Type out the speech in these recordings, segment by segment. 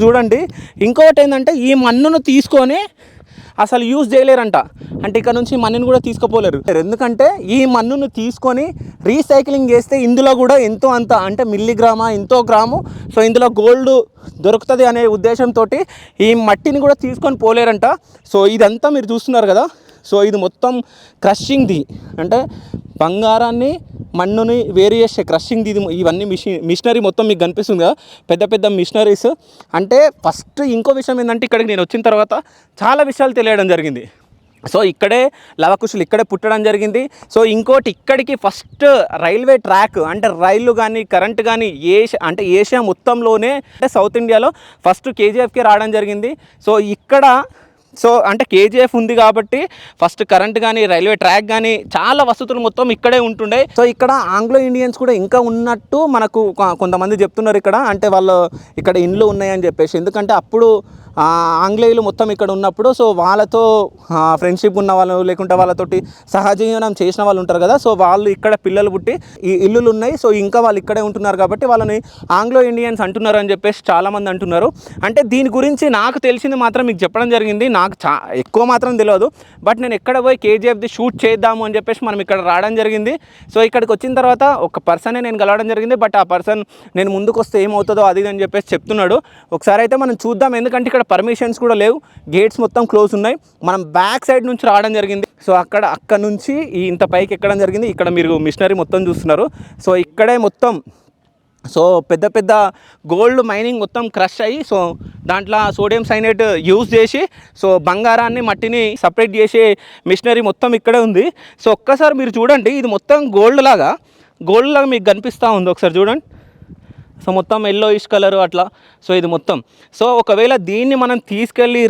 చూడండి. ఇంకొకటి ఏంటంటే ఈ మన్నును తీసుకొని అసలు యూజ్ చేయలేరంట. అంటే ఇక్కడ నుంచి మన్నును కూడా తీసుకుపోలేరు. ఎందుకంటే ఈ మన్నును తీసుకొని రీసైక్లింగ్ చేస్తే ఇందులో కూడా ఎంతో అంత అంటే మిల్లీగ్రామా ఎంతో గ్రాము సో ఇందులో గోల్డ్ దొరుకుతుంది అనే ఉద్దేశంతో ఈ మట్టిని కూడా తీసుకొని పోలేరంట. సో ఇదంతా మీరు చూస్తున్నారు కదా. సో ఇది మొత్తం క్రషింగ్ది, అంటే బంగారాన్ని మన్నుని వేరు చేసే క్రషింగ్ది. ఇవన్నీ మిషనరీ మొత్తం మీకు కనిపిస్తుంది కదా, పెద్ద పెద్ద మిషనరీస్. అంటే ఫస్ట్ ఇంకో విషయం ఏంటంటే ఇక్కడికి నేను వచ్చిన తర్వాత చాలా విషయాలు తెలియడం జరిగింది. సో ఇక్కడే లవకుశులు ఇక్కడే పుట్టడం జరిగింది. సో ఇంకోటి ఇక్కడికి ఫస్ట్ రైల్వే ట్రాక్ అంటే రైళ్ళు కానీ కరెంటు కానీ అంటే ఏషియా మొత్తంలోనే అంటే సౌత్ ఇండియాలో ఫస్ట్ కేజీఎఫ్కి రావడం జరిగింది. సో ఇక్కడ సో అంటే కేజీఎఫ్ ఉంది కాబట్టి ఫస్ట్ కరెంట్ కానీ రైల్వే ట్రాక్ కానీ చాలా వసతులు మొత్తం ఇక్కడే ఉంటుండే. సో ఇక్కడ ఆంగ్లో ఇండియన్స్ కూడా ఇంకా ఉన్నట్టు మనకు కొంతమంది చెప్తున్నారు ఇక్కడ. అంటే వాళ్ళు ఇక్కడ ఇండ్లు ఉన్నాయని చెప్పేసి, ఎందుకంటే అప్పుడు ఆంగ్లేయులు మొత్తం ఇక్కడ ఉన్నప్పుడు సో వాళ్ళతో ఫ్రెండ్షిప్ ఉన్న వాళ్ళు లేకుంటే వాళ్ళతోటి సహజీవనం చేసిన వాళ్ళు ఉంటారు కదా. సో వాళ్ళు ఇక్కడ పిల్లలు పుట్టి ఈ ఇల్లులు ఉన్నాయి. సో ఇంకా వాళ్ళు ఇక్కడే ఉంటున్నారు కాబట్టి వాళ్ళని ఆంగ్లో ఇండియన్స్ అంటున్నారు అని చెప్పేసి చాలామంది అంటున్నారు. అంటే దీని గురించి నాకు తెలిసింది మాత్రం మీకు చెప్పడం జరిగింది. నాకు ఎక్కువ మాత్రం తెలియదు. బట్ నేను ఎక్కడ పోయి కేజీఎఫ్ది షూట్ చేద్దాము అని చెప్పేసి మనం ఇక్కడ రావడం జరిగింది. సో ఇక్కడికి వచ్చిన తర్వాత ఒక పర్సనే నేను కలవడం జరిగింది. బట్ ఆ పర్సన్ నేను ముందుకు వస్తే ఏమవుతుందో అది అని చెప్పేసి చెప్తున్నాడు. ఒకసారి అయితే మనం చూద్దాం, ఎందుకంటే ఇక్కడ పర్మిషన్స్ కూడా లేవు, గేట్స్ మొత్తం క్లోజ్ ఉన్నాయి. మనం బ్యాక్ సైడ్ నుంచి రావడం జరిగింది. సో అక్కడ నుంచి ఇంత పైకి ఎక్కడం జరిగింది. ఇక్కడ మీరు మిషనరీ మొత్తం చూస్తున్నారు. సో ఇక్కడే మొత్తం సో పెద్ద పెద్ద గోల్డ్ మైనింగ్ మొత్తం క్రష్ అయ్యి సో దాంట్లో సోడియం సైనైట్ యూజ్ చేసి సో బంగారాన్ని మట్టిని సపరేట్ చేసే మిషనరీ మొత్తం ఇక్కడే ఉంది. సో ఒక్కసారి మీరు చూడండి, ఇది మొత్తం గోల్డ్ లాగా మీకు కనిపిస్తూ ఉంది. ఒకసారి చూడండి. సో మొత్తం ఎల్లోయిష్ కలరు అట్లా. సో ఇది మొత్తం సో ఒకవేళ దీన్ని మనం తీసుకెళ్ళి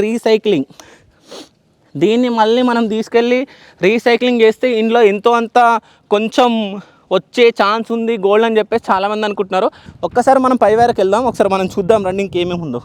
రీసైక్లింగ్ చేస్తే ఇందులో ఎంతో అంత కొంచెం వచ్చే ఛాన్స్ ఉంది గోల్డ్ అని చెప్పేసి చాలామంది అనుకుంటున్నారు. ఒక్కసారి మనం పై వరకు వెళ్దాం, ఒకసారి మనం చూద్దాం రండి ఇంకేమేమి ఉందో.